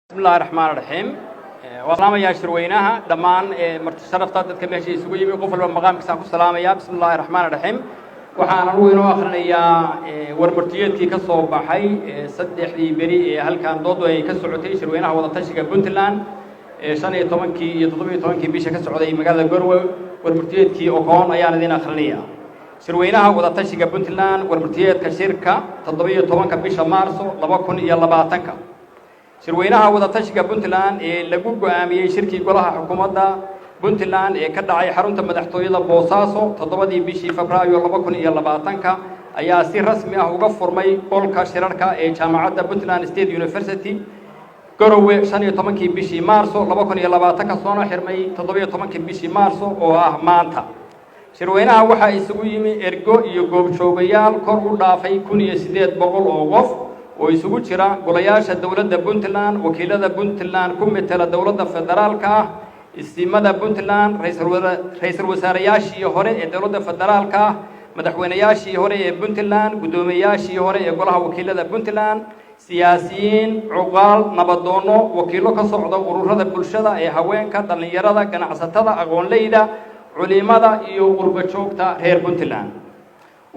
بسم الله الرحمن الرحيم والسلام يا شروينها دمان مرتشرفت dadka meesha isugu yimi qof walba maqaamkiisa ku salaamaya بسم الله الرحمن الرحيم waxaan ugu inoo akhrinayaa warmartiyeedkii ka soo baxay saddexdii bari ee halkan dood ay ka socotay shirweynaha wada tashiga Puntland 15kii iyo 17kii bisha ka socday magaalada Garowe warmartiyeedkii oo qoon ayaan idin akhrinayaa shirweynaha wada tashiga Puntland warmartiyeedka shirka 17 bisha Maarso 2020 shirweynaha wada tashiga Puntland ee lagu go'aamiyay shirkii golaha xukuumadda Puntland ee ka dhacay xarunta madaxtooyada Boosaaso 7 bishii Febraayo 2020 ayaa si rasmi ah uga furmay qolka shirarka ee jaamacadda Puntland State University Garowe 15 bishii Maarso 2020 soo xirmay 17 bishii Maarso oo ah maanta shirweynaha waxa isugu yimi ergo iyo goobjoogayaal kor u dhaafay 1800 oo qof oo isugu jira golayaasha dawladda Puntland wakiilada Puntland ku metela dawladda federaalka ah istimada Puntland ra'iisul wasaarayaashii hore ee dawladda federaalka ah madaxweynayaashii hore ee Puntland gudoomiyaashii hore ee golaha wakiilada Puntland siyaasiyiin cuqaal nabadoono wakiilo ka socda ururada bulshada ee haweenka dhalinyarada ganacsatada aqoonleyda culimada iyo qurba joogta reer Puntland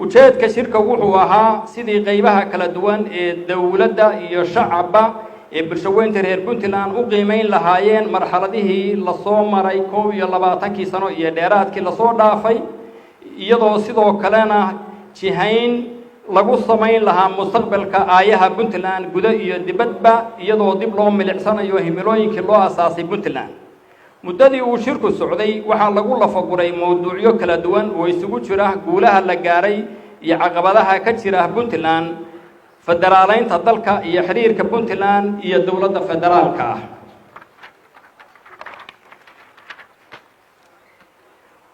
ujeedka shirka wuxuu ahaa sidii qaybaha kala duwan ee dawladda iyo shacabka ee bulshooyinka reer Puntland u qiimeyn lahaayeen marxaladihii la soo maray 22 sano iyo dheeraadkii la soo dhaafay iyadoo sidoo kalena jihayn lagu sameyn lahaa mustaqbalka aayaha Puntland gudaha iyo dibadba iyadoo dib loo milicsanayo himilooyinkii loo asaasay Puntland muddadii uu shirku socday waxa lagu lafaguray mowduucyo kala duwan oo isugu jira guulaha la gaaray iyo caqabadaha ka jira Puntland federaaleynta dalka iyo xiriirka Puntland iyo dawladda federaalka ah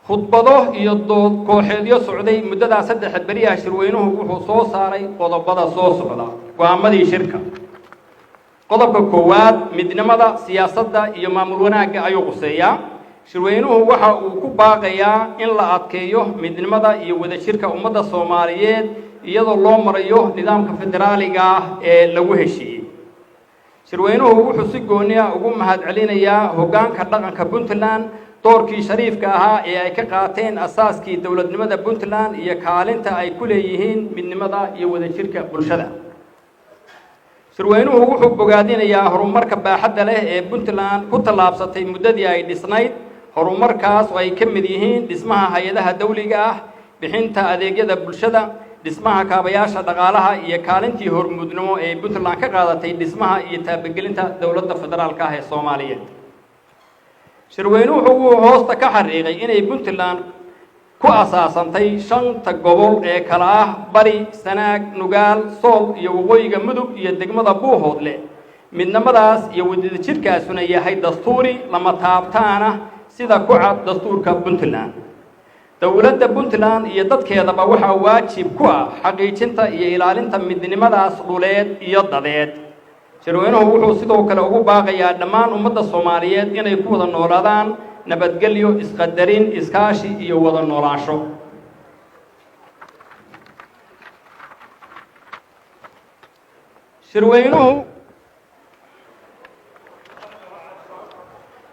khudbado iyo dood kooxeedyo socday muddada 3 bari ah shirweynuhu wuxuu soo saaray qodobada soo socda go'aamadii shirka qodobka koowaad midnimada siyaasadda iyo maamul wanaagga ayuu quseeyaa shirweynuhu waxa uu ku baaqayaa in la adkeeyo midnimada iyo wadajirka ummadda Soomaaliyeed iyadoo loo marayo nidaamka federaaliga ah ee lagu heshiiyay shirweynuhu wuxuu si gooni ah ugu mahadcelinayaa hoggaanka dhaqanka Puntland doorkii shariifka ahaa ee ay ka qaateen asaaskii dawladnimada Puntland iyo kaalinta ay ku leeyihiin midnimada iyo wadajirka bulshada shirweynuhu wuxuu bogaadinayaa horumarka baaxadda leh ee Puntland ku tallaabsatay muddadii ay dhisnayd horumarkaas oo ay ka mid yihiin dhismaha hay'adaha dawliga ah bixinta adeegyada bulshada dhismaha kaabayaasha dhaqaalaha iyo kaalintii hormuudnimo ee Puntland ka qaadatay dhismaha iyo taabagelinta dawladda federaalka ah ee Soomaaliyeed shirweynuhu wuxuu hoosta ka xariiqay inay Puntland ku asaasantay 5 gobol ee kala ah bari sanaag nugaal sool iyo waqooyiga mudug iyo degmada buuhoodle midnimadaas iyo wadajirkaasuna yahay dastuuri lama taabtaan ah sida ku cad dastuurka Puntland dawladda Puntland iyo dadkeedaba waxa waajib ku ah xaqiijinta iyo ilaalinta midnimadaas dhuleed iyo dadeed shirweynuhu wuxuu sidoo kale ugu baaqayaa dhammaan ummadda Soomaaliyeed inay ku wada noolaadaan nabadgelyo isqadarin iskaashi iyo wada noolaansho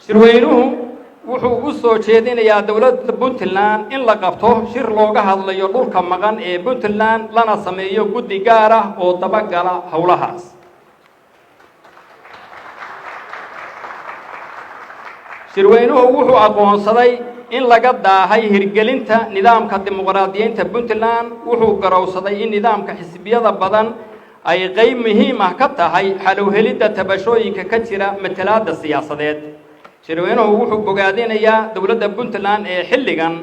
shirweynuhu wuxuu u soo jeedinayaa dawladda Puntland in la qabto shir looga hadlayo dhulka maqan ee Puntland lana sameeyo guddi gaar ah oo dabagala hawlahaas shirweynuhu wuxuu aqoonsaday in laga daahay hirgelinta nidaamka dimuqraadiyeynta Puntland wuxuu garowsaday in nidaamka xisbiyada badan ay qayb muhiim ah ka tahay xal u helidda tabashooyinka ka jira matalaadda siyaasadeed shirweynuhu wuxuu bogaadinayaa dawladda Puntland ee xilligan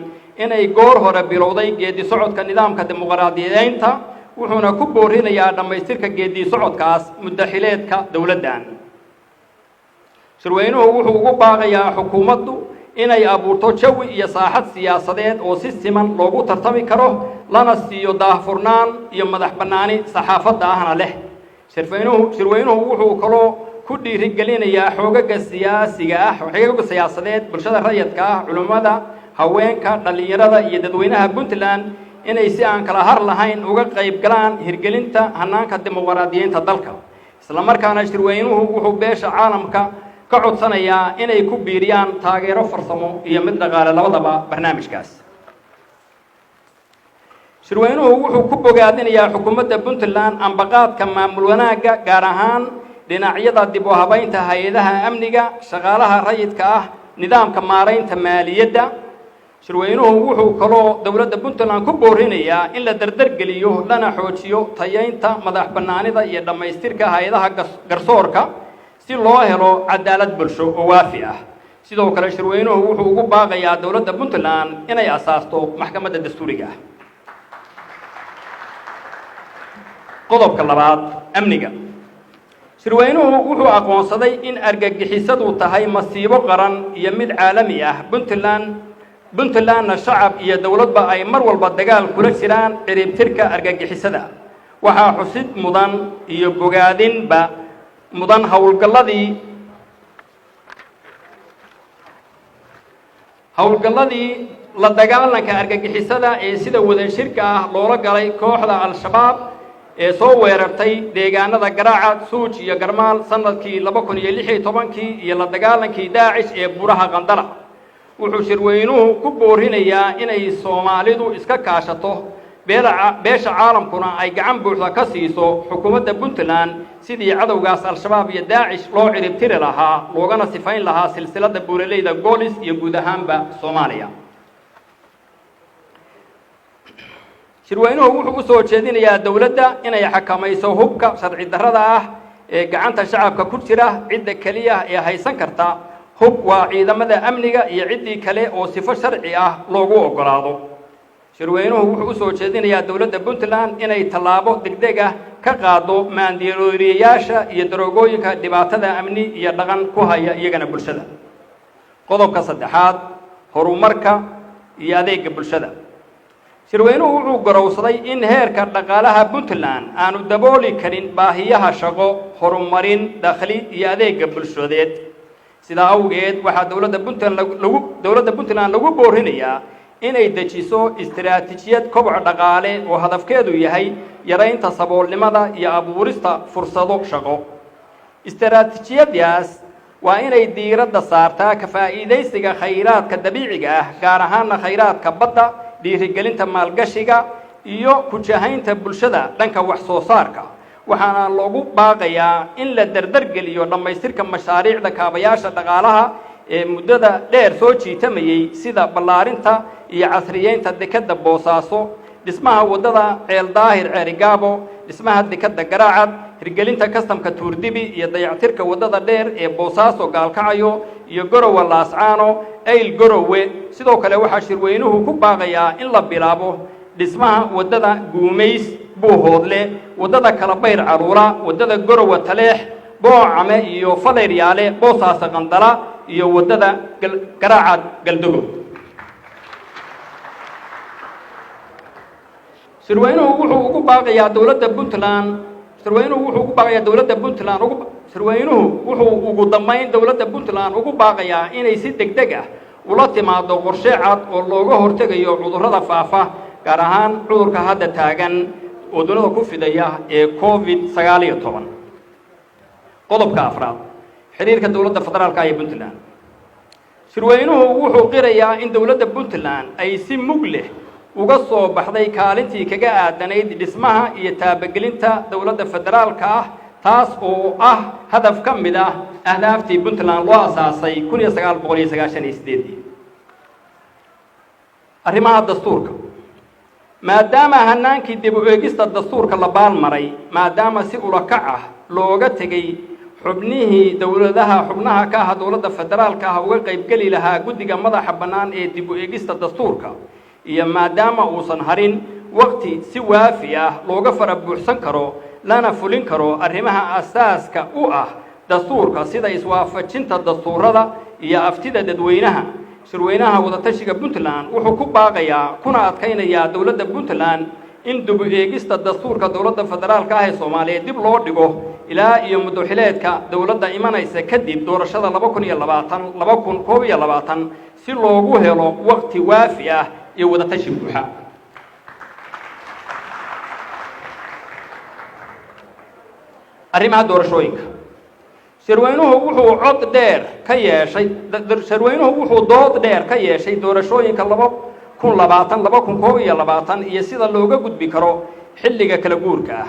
inay goor hore bilowday geedi socodka nidaamka dimuqraadiyeynta wuxuuna ku boorinayaa dhamaystirka geedi socodkaas muddaxileedka dawladdan shirweynuhu wuxuu ugu baaqayaa xukuumaddu inay abuurto jawi iyo saaxad siyaasadeed oo si siman loogu tartami karo lana siiyo daahfurnaan iyo madax bannaani saxaafadda ahna leh shirweynuhu wuxuu kaloo ku dhiirigelinayaa xoogaga siyaasadeed bulshada rayidka ah culimada haweenka dhalinyarada iyo dadweynaha Puntland inay si aan kala har lahayn uga qayb galaan hirgelinta hanaanka dimuqraadiyeynta dalka isla markaana shirweynuhu wuxuu beesha caalamka ka codsanayaa inay ku biiriyaan taageero farsamo iyo mid dhaqaale labadaba barnaamijkaas. shirweynuhu wuxuu ku bogaadinayaa xukuumadda Puntland ambaqaadka maamul wanaagga gaar ahaan dhinacyada dib u habaynta hay'adaha amniga, shaqaalaha rayidka ah, nidaamka maaraynta maaliyadda. shirweynuhu wuxuu kaloo dowladda Puntland ku boorinayaa in la dardargeliyo lana xoojiyo tayeynta madax bannaanida iyo dhammaystirka hay'adaha garsoorka si loo helo cadaalad bulsho oo waafi ah. sidoo kale shirweynuhu wuxuu ugu baaqayaa dowladda Puntland inay asaasto maxkamadda dastuuriga ah. qodobka labaad, amniga. shirweynuhu wuxuu aqoonsaday in argagixisadu tahay masiibo qaran iyo mid caalami ah. Puntlandna shacab iyo dowladba ay mar walba dagaal kula jiraan ciribtirka argagixisada. waxaa xusid mudan iyo bogaadinba mudan howlgalladii la dagaalanka argagixisada ee sida wadashirka ah loola galay kooxda al-shabaab ee soo weerartay deegaanada Garaaca, Suuj iyo Garmaal sanadkii 2016 iyo la dagaalankii Daacish ee Buraha Qandala. wuxuu shirweynuhu ku boorinayaa inay Soomaalidu iska kaashato beesha caalamkuna ay gacan buuxda ka siiso xukuumadda Puntland sidii cadowgaas al-shabaab iyo Daacish loo ciribtiri lahaa loogana sifayn lahaa silsiladda buuraleyda Goolis iyo guud ahaanba Soomaaliya. shirweynuhu wuxuu u soo jeedinayaa dowladda inay xakamayso hubka sharci darrada ah ee gacanta shacabka ku jira. cidda kaliya ee haysan karta hub waa ciidamada amniga iyo ciddii kale oo sifo sharci ah loogu oggolaado. shirweynuhu wuxuu u soo jeedinayaa dowladda Puntland inay tallaabo degdeg ah ka qaado maandirooriyayaasha iyo daroogooyinka dhibaatada amni iyo dhaqan ku haya iyagana bulshada. qodobka saddexaad, horumarka iyo adeegga bulshada. shirweynuhu wuxuu garowsaday in heerka dhaqaalaha Puntland aanu dabooli karin baahiyaha shaqo, horumarin, dakhli iyo adeegga bulshadeed. sidaa awgeed waxaa dowladda Puntland lagu boorinayaa inay dejiso istiraatiijiyad koboc dhaqaale oo hadafkeedu yahay yaraynta saboolnimada iyo abuurista fursado shaqo. istiraatiijiyadaas waa inay diiradda saartaa ka faa'iidaysiga khayraadka dabiiciga ah gaar ahaan khayraadka badda, dhiirigelinta maalgashiga iyo ku jahaynta bulshada dhanka wax soo saarka. waxaana loogu baaqayaa in la dardargeliyo dhammaystirka mashaariicda kaabayaasha dhaqaalaha ee muddada dheer soo jiitamayay sida ballaarinta iyo casriyeynta dekedda Boosaaso, dhismaha waddada Ceel Daahir Ceerigaabo, dhismaha dekedda Garaacad, hirgelinta kastamka Tuurdibi iyo dayactirka waddada dheer ee Boosaaso Gaalkacyo iyo Garowe Laascaano, Eyl Garowe. sidoo kale waxaa shirweynuhu ku baaqayaa in la bilaabo dhismaha waddada Guumays Buuhoodle, waddada Kalabayr Caruura, waddada Garowe Taleex, Boocame iyo Faleeryaale, Boosaaso Qandala iyo waddada Garaacad Galdogo. shirweynuhu wuxuu ugu baaqayaa dowladda Puntland ugu baaqayaa inay si degdeg ah ula timaado qorshe cad oo looga hortegayo cudurrada faafa gaar ahaan cudurka hadda taagan oo dunida ku fidaya ee COVID-19. qodobka afraad, xiriirka dowladda federaalka iyo Puntland. shirweynuhu wuxuu qirayaa in dowladda Puntland ay si mug leh uga soo baxday kaalintii kaga aadanayd dhismaha iyo taabagelinta dowladda federaalka ah, taas oo ah hadaf ka mid ah ahdaaftii Puntland loo asaasay 1998. arrimaha dastuurka. maadaama hanaankii dib u eegista dastuurka la baalmaray, maadaama si ulakac ah looga tegay xubnaha ka ah dowladda federaalka ah uga qaybgeli lahaa guddiga madaxa bannaan ee dib u eegista dastuurka, iyo maadaama uusan harin waqti si waafi ah looga fara buuxsan karo lana fulin karo arrimaha asaaska u ah dastuurka sida iswaafajinta dastuurada iyo aftida dadweynaha. shirweynaha wadatashiga Puntland wuxuu ku baaqayaa kuna adkaynayaa dowladda Puntland in dib u eegista dastuurka dowladda federaalka ah ee Soomaaliya dib loo dhigo ilaa iyo muddo xileedka dowladda imanaysa kadib doorashada 2021 si loogu helo waqti waafi ah iyo wadatashi buuxa. arrimaha doorashooyinka shirweynuhu wuxuu cod dheer ka yeeshay shirweynuhu wuxuu dood dheer ka yeeshay doorashooyinka 2020 iyo sida looga gudbi karo xilliga kala guurka ah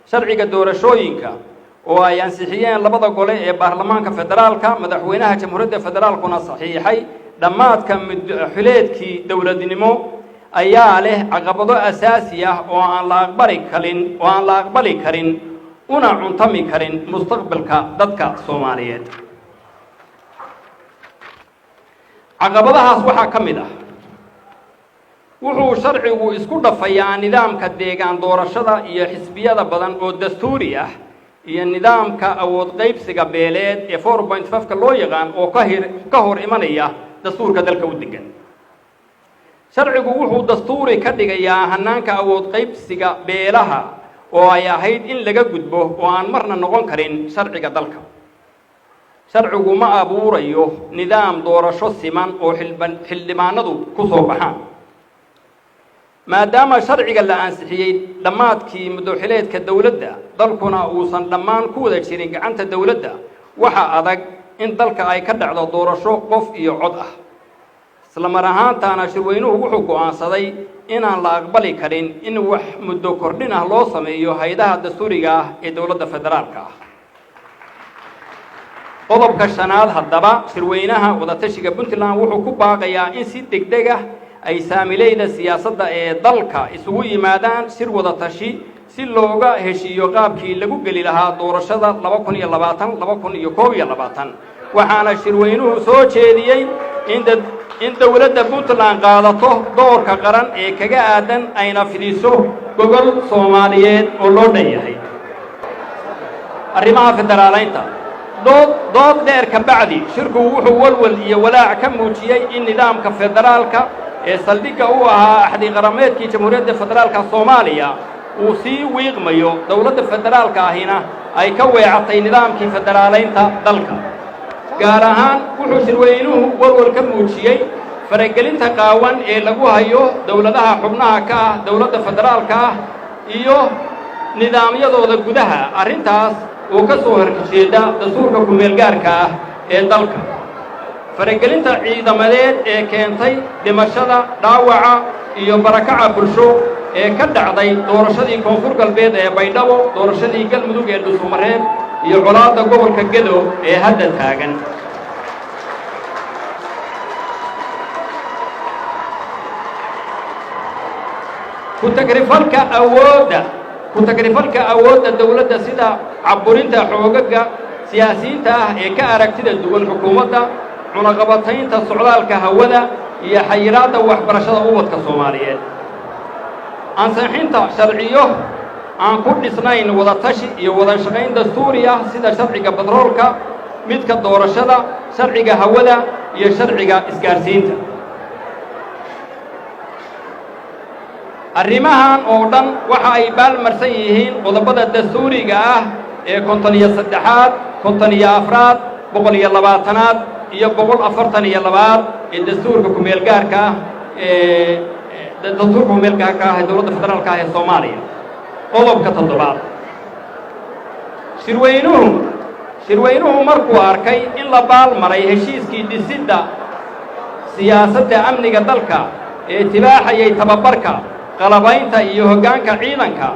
sharciga doorashooyinka oo ay ansixiyeen labada gole ee baarlamaanka federaalka madaxweynaha jamhuuriyadda federaalkuna saxiixay dhammaadka xileedkii dowladnimo ayaa leh caqabado asaasi ah oo aan la aqbali karin una cuntami karin mustaqbalka dadka Soomaaliyeed caqabadahaas waxaa ka mid ah wuxuu sharcigu isku dhafayaa nidaamka deegaan doorashada iyo xisbiyada badan oo dastuuri ah iyo nidaamka awood qaybsiga beeleed ee 4.5 loo yaqaan oo ka hor imanaya dastuurka dalka u degan sharcigu wuxuu dastuuri ka dhigayaa hanaanka awood qaybsiga beelaha oo ay ahayd in laga gudbo oo aan marna noqon karin sharciga dalka sharcigu ma abuurayo nidaam doorasho siman oo xildhibaanadu ku soo baxaan maadaama sharciga la ansixiyay dhammaadkii muddo-xileedka dawladda dalkuna uusan dhammaan ku wada jirin gacanta dawladda waxa adag in dalka ay ka dhacdo doorasho qof iyo cod ah isla mar ahaantaana shirweynuhu wuxuu go'aansaday inaan la aqbali karin in wax muddo kordhin ah loo sameeyo hay'adaha dastuuriga ah ee dawladda federaalka ah qodobka shanaad haddaba shirweynaha wadatashiga Puntland wuxuu ku baaqayaa in si degdeg ah ay saamilayda siyaasadda ee dalka isugu yimaadaan shir wada tashi si looga heshiiyo qaabkii lagu geli lahaa doorashada 2020 waxaana shirweynuhu soo jeediyey in dawladda Puntland qaadato doorka qaran ee kaga aadan ayna fidiso gobol Soomaaliyeed oo loo dhanyahay arrimaha federaaleynta dood dheer ka bacdi shirku wuxuu walwal iyo walaac ka muujiyay in nidaamka federaalka ee saldhigga u ahaa axdi qarameedkii jamhuuriyadda federaalka Soomaaliya uu sii wiiqmayo dawladda federaalka ahina ay ka weecatay nidaamkii federaaleynta dalka gaar ahaan wuxuu shirweynuhu walwal ka muujiyey faragelinta qaawan ee lagu hayo dawladaha xubnaha ka ah dawladda federaalka ah iyo nidaamyadooda gudaha arrintaas oo ka soo horjeeda dastuurka ku-meel gaarka ah ee dalka faragelinta ciidamadeed ee keentay dhimashada dhaawaca iyo barakaca bulsho ee ka dhacday doorashadii koonfur galbeed ee Baydhabo doorashadii galmudug ee Dhuusumareeb iyo colaadda gobolka Gedo ee hadda taagan ku tagrifalka awoodda dawladda sida caburinta xoogaga siyaasiyiinta ah ee ka aragtida duwan xukuumadda cunaqabataynta socdaalka hawada iyo xayiraadda waxbarashada ubadka Soomaaliyeed ansixinta sharciyo aan ku dhisnayn wada tashi iyo wada shaqayn dastuuri ah sida sharciga batroolka midka doorashada sharciga hawada iyo sharciga isgaarsiinta arrimahan oo dhan waxa ay baalmarsan yihiin qodobada dastuuriga ah ee 53aad 54aad 120aad iyo 142aad ee dastuurka ku-meel gaarka ah ee dawladda federaalka ah ee Soomaaliya qodobka 7aad shirweynuhu markuu arkay in la baalmaray heshiiskii dhisidda siyaasadda amniga dalka ee tibaaxayay tababarka qalabaynta iyo hoggaanka ciidanka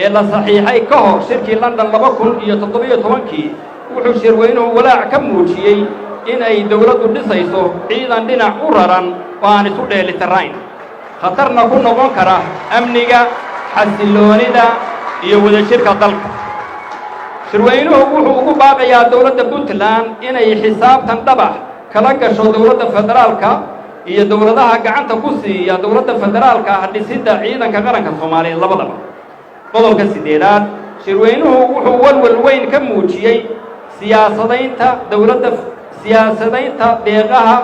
ee la saxiixay ka hor shirkii London 2017 wuxuu shirweynuhu walaac ka muujiyey in ay dawladdu dhisayso ciidan dhinac u raran oo aan isu dheelitirayn khatarna ku noqon kara amniga xasiloonida iyo wadajirka dalka shirweynuhu wuxuu ugu baaqayaa dawladda Puntland inay xisaabtan dhabax kala gasho dawladda federaalka iyo dawladaha gacanta ku siiya dawladda federaalka ah dhisidda ciidanka qaranka Soomaaliyeed labadaba qodobka 8aad shirweynuhu wuxuu walwal weyn ka muujiyey siyaasadaynta deeqaha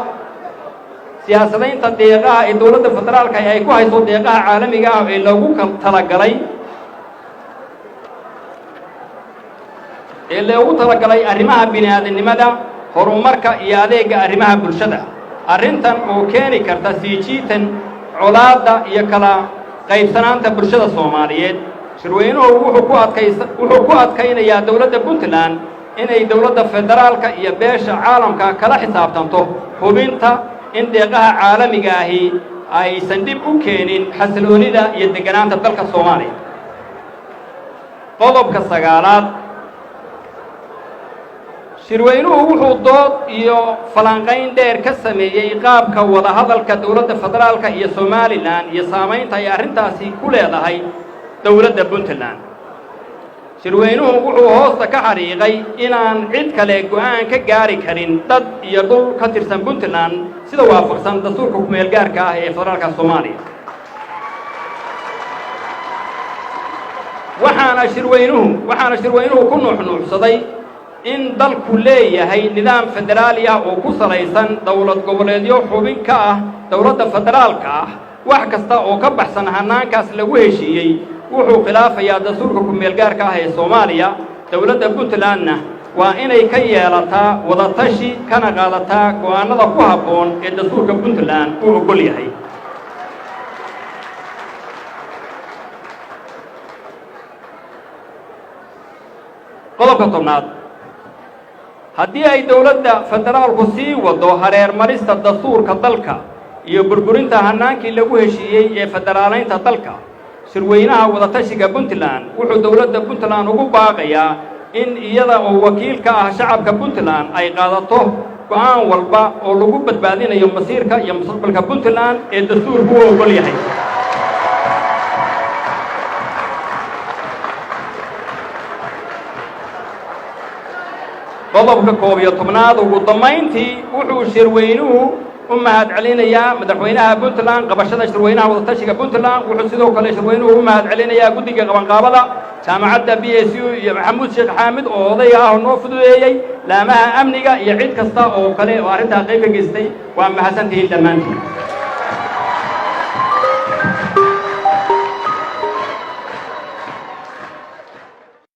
ee dawladda federaalka ay ku hayso deeqaha caalamiga ah ee lagu talagalay arrimaha bini'aadanimada horumarka iyo adeegga arrimaha bulshada arrintan oo keeni karta sii jiitan colaadda iyo kala qaybsanaanta bulshada Soomaaliyeed shirweynuhu wuxuu ku adkaynayaa dowladda Puntland inay dowladda federaalka iyo beesha caalamka kala xisaabtanto hubinta in deeqaha caalamiga ahi aysan dib u keenin xasiloonida iyo degganaanta dalka Soomaaliya. qodobka 9aad shirweynuhu wuxuu dood iyo falanqayn dheer ka sameeyey qaabka wada hadalka dowladda federaalka iyo Somaliland iyo saamaynta ay arrintaasi ku leedahay dowladda Puntland. shirweynuhu wuxuu hoosta ka xariiqay inaan cid kale go'aan ka gaari karin dad iyo dhul ka tirsan Puntland sida waafaqsan dastuurka ku-meel gaarka ah ee federaalka Soomaaliya. waxaana shirweynuhu ku nuuxnuuxsaday in dalku leeyahay nidaam federaali ah oo ku salaysan dowlad goboleedyo xubin ka ah dowladda federaalka ah. wax kasta oo ka baxsan hanaankaas lagu heshiiyey wuxuu khilaafayaa dastuurka ku-meel gaarka ah ee Soomaaliya. dowladda Puntlandna waa inay ka yeelataa wadatashi kana qaadataa go'aanada ku habboon ee dastuurka Puntland uu ogol yahay. qodobka 10aad haddii ay dowladda federaalku sii wado hareer marista dastuurka dalka iyo burburinta hanaankii lagu heshiiyey ee federaalaynta dalka, shirweynaha wadatashiga Puntland wuxuu dowladda Puntland ugu baaqayaa in iyada oo wakiil ka ah shacabka Puntland ay qaadato go'aan walba oo lagu badbaadinayo masiirka iyo mustaqbalka Puntland ee dastuurku u ogol yahay. qodobka 11aad ugu dambayntii wuxuu shirweynuhu u mahadcelinayaa madaxweynaha Puntland qabashada shirweynaha wadatashiga Puntland. wuxuu sidoo kale shirweynuhu u mahadcelinayaa guddiga qabanqaabada jaamacadda BSU iyo Maxamuud Sheekh Xaamid oo odayga ah oo noo fududeeyey, laamaha amniga iyo cid kasta oo kale oo arrintaa qayb ka geystay. waa mahadsantihiin dhammaantiin.